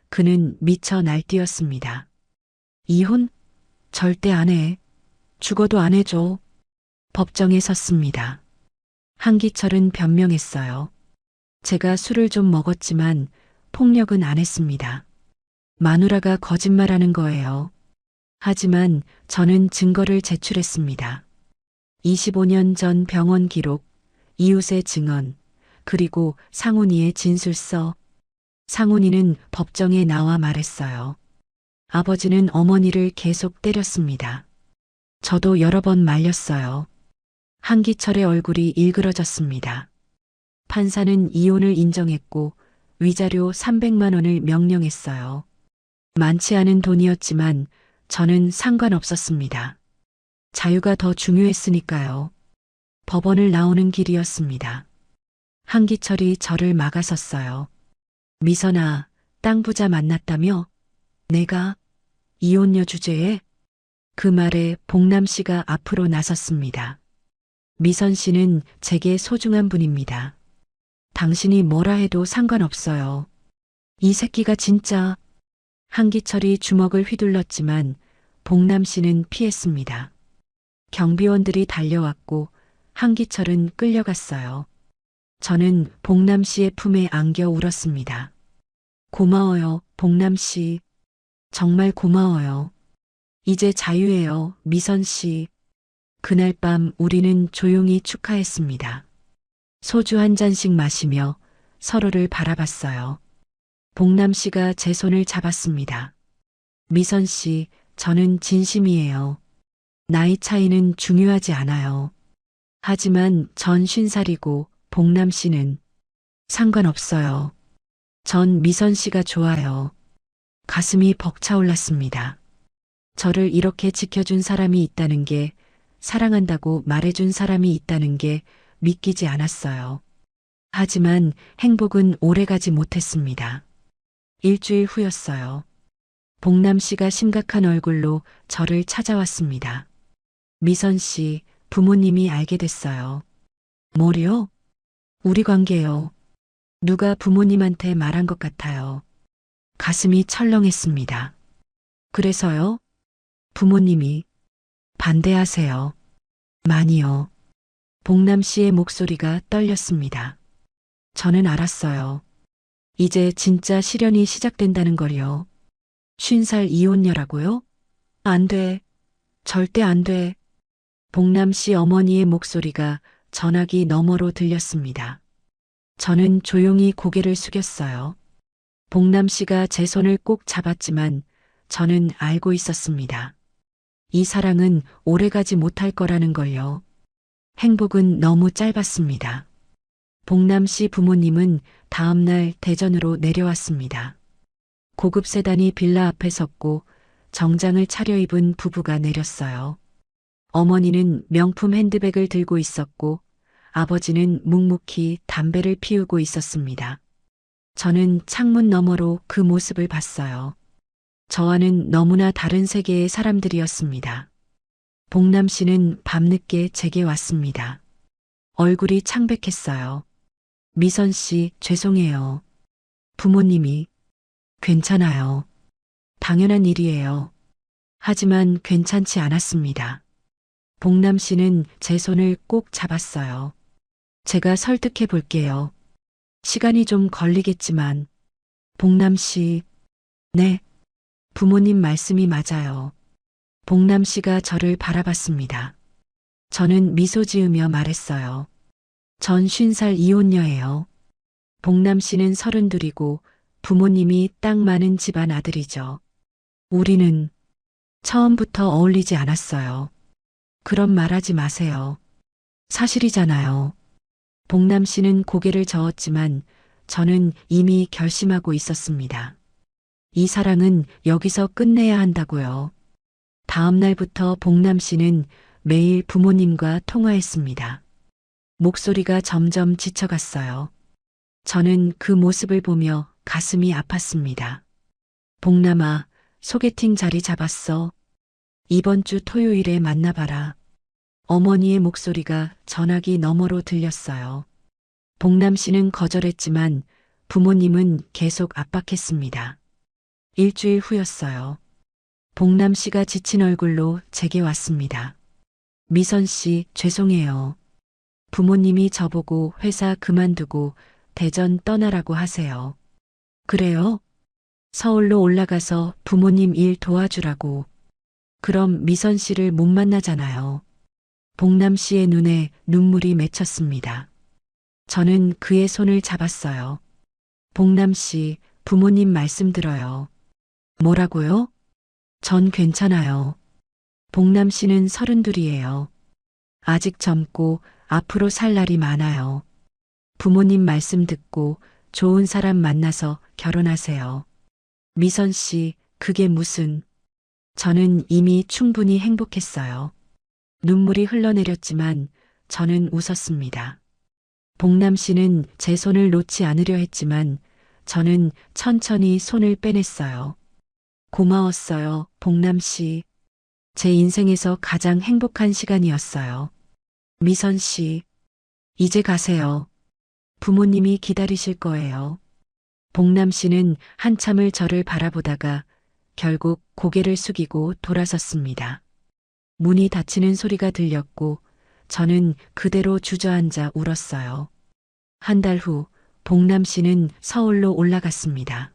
그는 미쳐 날뛰었습니다. 이혼? 절대 안 해. 죽어도 안 해줘. 법정에 섰습니다. 한기철은 변명했어요. 제가 술을 좀 먹었지만 폭력은 안 했습니다. 마누라가 거짓말하는 거예요. 하지만 저는 증거를 제출했습니다. 25년 전 병원 기록, 이웃의 증언, 그리고 상훈이의 진술서. 상훈이는 법정에 나와 말했어요. 아버지는 어머니를 계속 때렸습니다. 저도 여러 번 말렸어요. 한기철의 얼굴이 일그러졌습니다. 판사는 이혼을 인정했고 위자료 300만 원을 명령했어요. 많지 않은 돈이었지만 저는 상관없었습니다. 자유가 더 중요했으니까요. 법원을 나오는 길이었습니다. 한기철이 저를 막아섰어요. 미선아, 땅 부자 만났다며? 내가 이혼녀 주제에? 그 말에 복남 씨가 앞으로 나섰습니다. 미선 씨는 제게 소중한 분입니다. 당신이 뭐라 해도 상관없어요. 이 새끼가 진짜. 한기철이 주먹을 휘둘렀지만 복남 씨는 피했습니다. 경비원들이 달려왔고 한기철은 끌려갔어요. 저는 복남 씨의 품에 안겨 울었습니다. 고마워요, 복남 씨. 정말 고마워요. 이제 자유예요, 미선 씨. 그날 밤 우리는 조용히 축하했습니다. 소주 한 잔씩 마시며 서로를 바라봤어요. 복남 씨가 제 손을 잡았습니다. 미선 씨, 저는 진심이에요. 나이 차이는 중요하지 않아요. 하지만 전 50살이고 복남 씨는 상관없어요. 전 미선 씨가 좋아요. 가슴이 벅차올랐습니다. 저를 이렇게 지켜준 사람이 있다는 게, 사랑한다고 말해준 사람이 있다는 게 믿기지 않았어요. 하지만 행복은 오래가지 못했습니다. 일주일 후였어요. 복남 씨가 심각한 얼굴로 저를 찾아왔습니다. 미선 씨, 부모님이 알게 됐어요. 뭐요? 우리 관계요. 누가 부모님한테 말한 것 같아요. 가슴이 철렁했습니다. 그래서요? 부모님이 반대하세요. 많이요. 복남 씨의 목소리가 떨렸습니다. 저는 알았어요. 이제 진짜 시련이 시작된다는 걸요. 50살 이혼녀라고요? 안 돼. 절대 안 돼. 복남 씨 어머니의 목소리가 전화기 너머로 들렸습니다. 저는 조용히 고개를 숙였어요. 복남 씨가 제 손을 꼭 잡았지만 저는 알고 있었습니다. 이 사랑은 오래가지 못할 거라는 걸요. 행복은 너무 짧았습니다. 복남 씨 부모님은 다음 날 대전으로 내려왔습니다. 고급 세단이 빌라 앞에 섰고 정장을 차려입은 부부가 내렸어요. 어머니는 명품 핸드백을 들고 있었고 아버지는 묵묵히 담배를 피우고 있었습니다. 저는 창문 너머로 그 모습을 봤어요. 저와는 너무나 다른 세계의 사람들이었습니다. 복남 씨는 밤늦게 제게 왔습니다. 얼굴이 창백했어요. 미선 씨, 죄송해요. 부모님이. 괜찮아요. 당연한 일이에요. 하지만 괜찮지 않았습니다. 복남 씨는 제 손을 꼭 잡았어요. 제가 설득해 볼게요. 시간이 좀 걸리겠지만. 복남 씨, 네. 부모님 말씀이 맞아요. 복남 씨가 저를 바라봤습니다. 저는 미소 지으며 말했어요. 전 50살 이혼녀예요. 복남 씨는 32이고 부모님이 딱 많은 집안 아들이죠. 우리는 처음부터 어울리지 않았어요. 그런 말하지 마세요. 사실이잖아요. 복남 씨는 고개를 저었지만 저는 이미 결심하고 있었습니다. 이 사랑은 여기서 끝내야 한다고요. 다음 날부터 복남 씨는 매일 부모님과 통화했습니다. 목소리가 점점 지쳐갔어요. 저는 그 모습을 보며 가슴이 아팠습니다. 복남아, 소개팅 자리 잡았어. 이번 주 토요일에 만나봐라. 어머니의 목소리가 전화기 너머로 들렸어요. 복남 씨는 거절했지만 부모님은 계속 압박했습니다. 일주일 후였어요. 복남 씨가 지친 얼굴로 제게 왔습니다. 미선 씨, 죄송해요. 부모님이 저보고 회사 그만두고 대전 떠나라고 하세요. 그래요? 서울로 올라가서 부모님 일 도와주라고. 그럼 미선 씨를 못 만나잖아요. 복남 씨의 눈에 눈물이 맺혔습니다. 저는 그의 손을 잡았어요. 복남 씨, 부모님 말씀 들어요. 뭐라고요? 전 괜찮아요. 복남 씨는 32이에요. 아직 젊고 앞으로 살 날이 많아요. 부모님 말씀 듣고 좋은 사람 만나서 결혼하세요. 미선 씨, 그게 무슨... 저는 이미 충분히 행복했어요. 눈물이 흘러내렸지만 저는 웃었습니다. 복남 씨는 제 손을 놓지 않으려 했지만 저는 천천히 손을 빼냈어요. 고마웠어요, 복남 씨. 제 인생에서 가장 행복한 시간이었어요. 미선 씨, 이제 가세요. 부모님이 기다리실 거예요. 복남 씨는 한참을 저를 바라보다가 결국 고개를 숙이고 돌아섰습니다. 문이 닫히는 소리가 들렸고 저는 그대로 주저앉아 울었어요. 한 달 후 복남 씨는 서울로 올라갔습니다.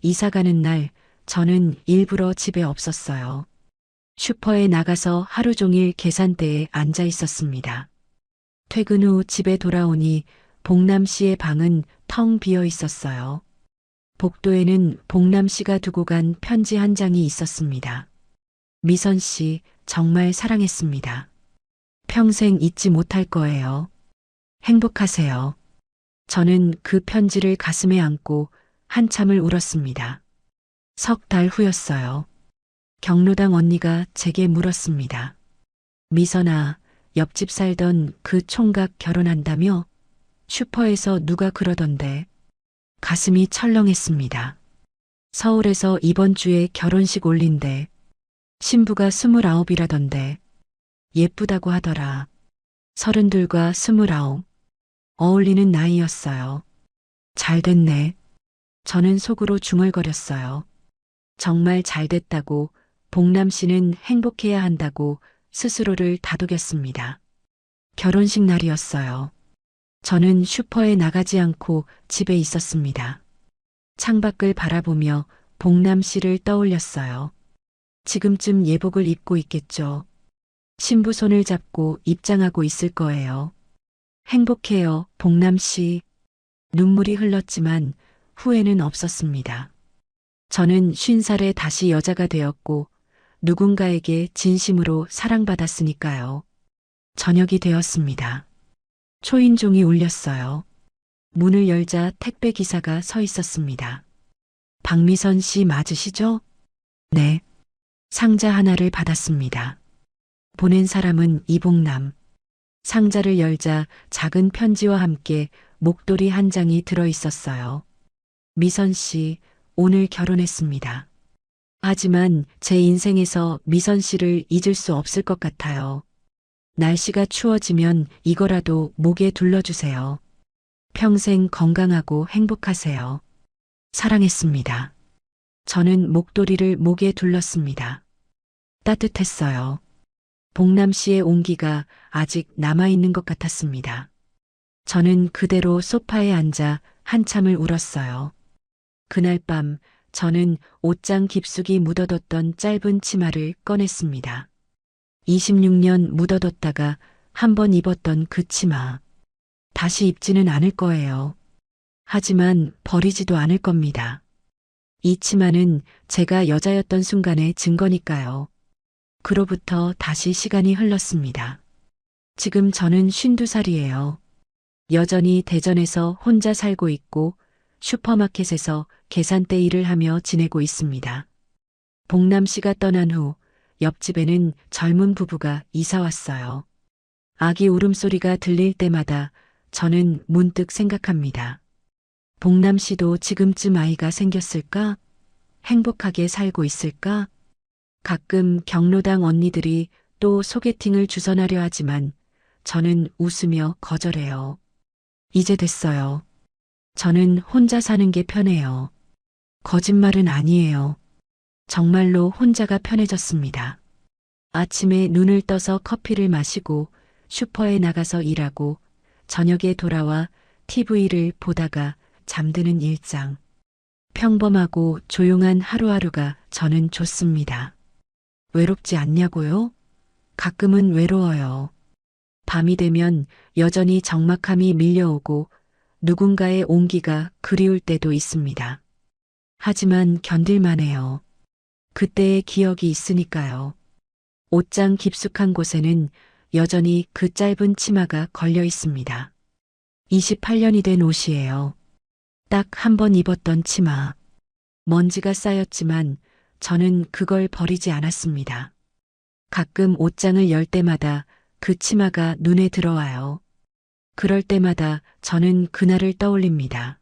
이사 가는 날 저는 일부러 집에 없었어요. 슈퍼에 나가서 하루 종일 계산대에 앉아 있었습니다. 퇴근 후 집에 돌아오니 복남 씨의 방은 텅 비어 있었어요. 복도에는 복남 씨가 두고 간 편지 한 장이 있었습니다. 미선 씨, 정말 사랑했습니다. 평생 잊지 못할 거예요. 행복하세요. 저는 그 편지를 가슴에 안고 한참을 울었습니다. 석 달 후였어요. 경로당 언니가 제게 물었습니다. 미선아, 옆집 살던 그 총각 결혼한다며? 슈퍼에서 누가 그러던데. 가슴이 철렁했습니다. 서울에서 이번 주에 결혼식 올린대. 신부가 29이라던데. 예쁘다고 하더라. 32과 29. 어울리는 나이였어요. 잘 됐네. 저는 속으로 중얼거렸어요. 정말 잘 됐다고, 복남 씨는 행복해야 한다고 스스로를 다독였습니다. 결혼식 날이었어요. 저는 슈퍼에 나가지 않고 집에 있었습니다. 창밖을 바라보며 복남 씨를 떠올렸어요. 지금쯤 예복을 입고 있겠죠. 신부 손을 잡고 입장하고 있을 거예요. 행복해요, 복남 씨. 눈물이 흘렀지만 후회는 없었습니다. 저는 50살에 다시 여자가 되었고 누군가에게 진심으로 사랑받았으니까요. 저녁이 되었습니다. 초인종이 울렸어요. 문을 열자 택배 기사가 서 있었습니다. 박미선 씨 맞으시죠? 네. 상자 하나를 받았습니다. 보낸 사람은 이복남. 상자를 열자 작은 편지와 함께 목도리 한 장이 들어 있었어요. 미선 씨, 오늘 결혼했습니다. 하지만 제 인생에서 미선 씨를 잊을 수 없을 것 같아요. 날씨가 추워지면 이거라도 목에 둘러주세요. 평생 건강하고 행복하세요. 사랑했습니다. 저는 목도리를 목에 둘렀습니다. 따뜻했어요. 복남 씨의 온기가 아직 남아있는 것 같았습니다. 저는 그대로 소파에 앉아 한참을 울었어요. 그날 밤 저는 옷장 깊숙이 묻어뒀던 짧은 치마를 꺼냈습니다. 26년 묻어뒀다가 한 번 입었던 그 치마. 다시 입지는 않을 거예요. 하지만 버리지도 않을 겁니다. 이 치마는 제가 여자였던 순간의 증거니까요. 그로부터 다시 시간이 흘렀습니다. 지금 저는 52살이에요. 여전히 대전에서 혼자 살고 있고 슈퍼마켓에서 계산대 일을 하며 지내고 있습니다. 복남 씨가 떠난 후 옆집에는 젊은 부부가 이사 왔어요. 아기 울음소리가 들릴 때마다 저는 문득 생각합니다. 복남 씨도 지금쯤 아이가 생겼을까? 행복하게 살고 있을까? 가끔 경로당 언니들이 또 소개팅을 주선하려 하지만 저는 웃으며 거절해요. 이제 됐어요. 저는 혼자 사는 게 편해요. 거짓말은 아니에요. 정말로 혼자가 편해졌습니다. 아침에 눈을 떠서 커피를 마시고 슈퍼에 나가서 일하고 저녁에 돌아와 TV를 보다가 잠드는 일상. 평범하고 조용한 하루하루가 저는 좋습니다. 외롭지 않냐고요? 가끔은 외로워요. 밤이 되면 여전히 적막함이 밀려오고 누군가의 온기가 그리울 때도 있습니다. 하지만 견딜만해요. 그때의 기억이 있으니까요. 옷장 깊숙한 곳에는 여전히 그 짧은 치마가 걸려 있습니다. 28년이 된 옷이에요. 딱 한 번 입었던 치마. 먼지가 쌓였지만 저는 그걸 버리지 않았습니다. 가끔 옷장을 열 때마다 그 치마가 눈에 들어와요. 그럴 때마다 저는 그날을 떠올립니다.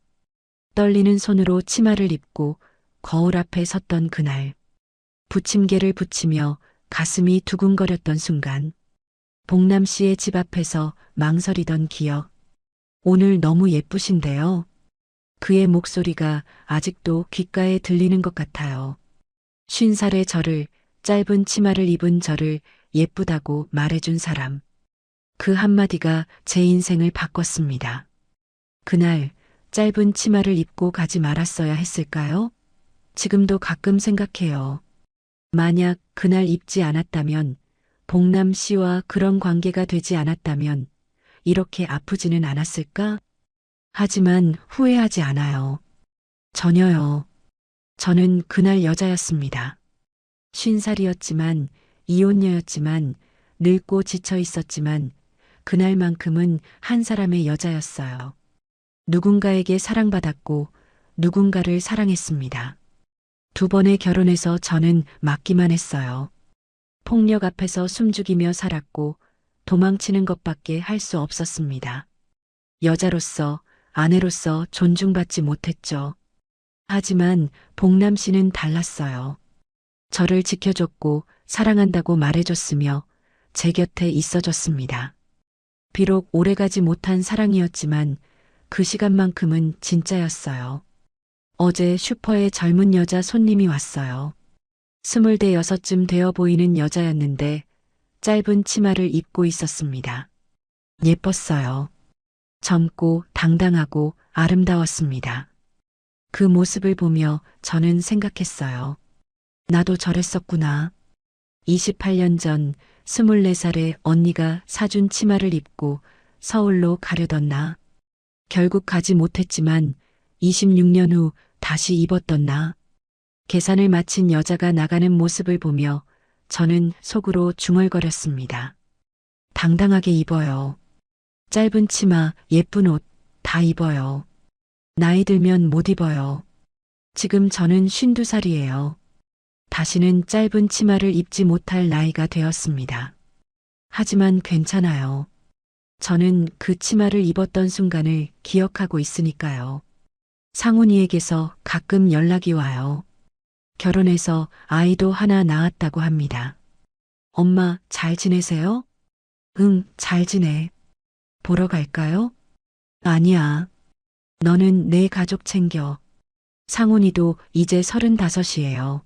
떨리는 손으로 치마를 입고 거울 앞에 섰던 그날. 부침개를 부치며 가슴이 두근거렸던 순간. 복남 씨의 집 앞에서 망설이던 기억. 오늘 너무 예쁘신데요. 그의 목소리가 아직도 귓가에 들리는 것 같아요. 50살의 저를, 짧은 치마를 입은 저를 예쁘다고 말해준 사람. 그 한마디가 제 인생을 바꿨습니다. 그날 짧은 치마를 입고 가지 말았어야 했을까요? 지금도 가끔 생각해요. 만약 그날 입지 않았다면, 복남 씨와 그런 관계가 되지 않았다면 이렇게 아프지는 않았을까? 하지만 후회하지 않아요. 전혀요. 저는 그날 여자였습니다. 50살이었지만, 이혼녀였지만, 늙고 지쳐 있었지만, 그날만큼은 한 사람의 여자였어요. 누군가에게 사랑받았고, 누군가를 사랑했습니다. 2번의 결혼에서 저는 맞기만 했어요. 폭력 앞에서 숨죽이며 살았고, 도망치는 것밖에 할 수 없었습니다. 여자로서, 아내로서 존중받지 못했죠. 하지만 복남 씨는 달랐어요. 저를 지켜줬고 사랑한다고 말해줬으며 제 곁에 있어줬습니다. 비록 오래가지 못한 사랑이었지만 그 시간만큼은 진짜였어요. 어제 슈퍼에 젊은 여자 손님이 왔어요. 26쯤 되어 보이는 여자였는데 짧은 치마를 입고 있었습니다. 예뻤어요. 젊고 당당하고 아름다웠습니다. 그 모습을 보며 저는 생각했어요. 나도 저랬었구나. 28년 전 24살의 언니가 사준 치마를 입고 서울로 가려던 나. 결국 가지 못했지만 26년 후 다시 입었던 나. 계산을 마친 여자가 나가는 모습을 보며 저는 속으로 중얼거렸습니다. 당당하게 입어요. 짧은 치마, 예쁜 옷 다 입어요. 나이 들면 못 입어요. 지금 저는 52살이에요. 다시는 짧은 치마를 입지 못할 나이가 되었습니다. 하지만 괜찮아요. 저는 그 치마를 입었던 순간을 기억하고 있으니까요. 상훈이에게서 가끔 연락이 와요. 결혼해서 아이도 하나 낳았다고 합니다. 엄마, 잘 지내세요? 응, 잘 지내. 보러 갈까요? 아니야. 너는 내 가족 챙겨. 상훈이도 이제 35이에요.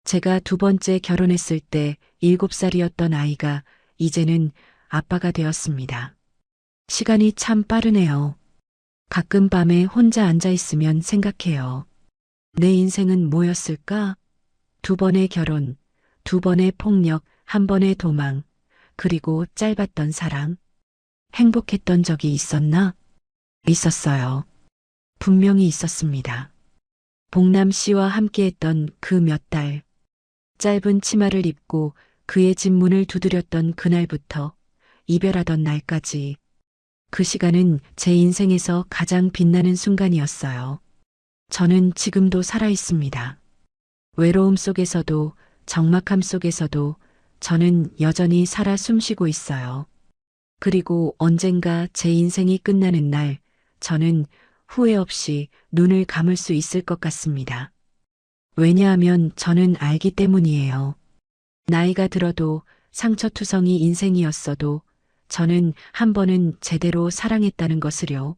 제가 2번째 결혼했을 때 7살이었던 아이가 이제는 아빠가 되었습니다. 시간이 참 빠르네요. 가끔 밤에 혼자 앉아 있으면 생각해요. 내 인생은 뭐였을까? 2번의 결혼, 2번의 폭력, 1번의 도망, 그리고 짧았던 사랑. 행복했던 적이 있었나? 있었어요. 분명히 있었습니다. 복남 씨와 함께했던 그 몇 달. 짧은 치마를 입고 그의 집 문을 두드렸던 그날부터 이별하던 날까지. 그 시간은 제 인생에서 가장 빛나는 순간이었어요. 저는 지금도 살아 있습니다. 외로움 속에서도 적막함 속에서도 저는 여전히 살아 숨쉬고 있어요. 그리고 언젠가 제 인생이 끝나는 날 저는 후회 없이 눈을 감을 수 있을 것 같습니다. 왜냐하면 저는 알기 때문이에요. 나이가 들어도 상처투성이 인생이었어도 저는 한 번은 제대로 사랑했다는 것을요.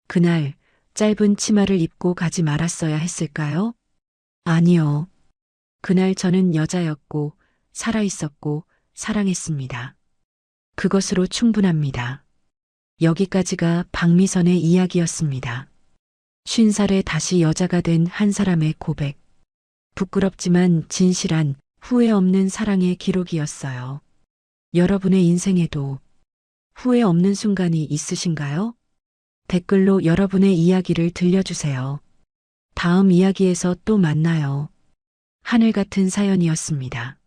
그날 짧은 치마를 입고 가지 말았어야 했을까요? 아니요. 그날 저는 여자였고 살아있었고 사랑했습니다. 그것으로 충분합니다. 여기까지가 박미선의 이야기였습니다. 50살에 다시 여자가 된 한 사람의 고백. 부끄럽지만 진실한 후회 없는 사랑의 기록이었어요. 여러분의 인생에도 후회 없는 순간이 있으신가요? 댓글로 여러분의 이야기를 들려주세요. 다음 이야기에서 또 만나요. 하늘 같은 사연이었습니다.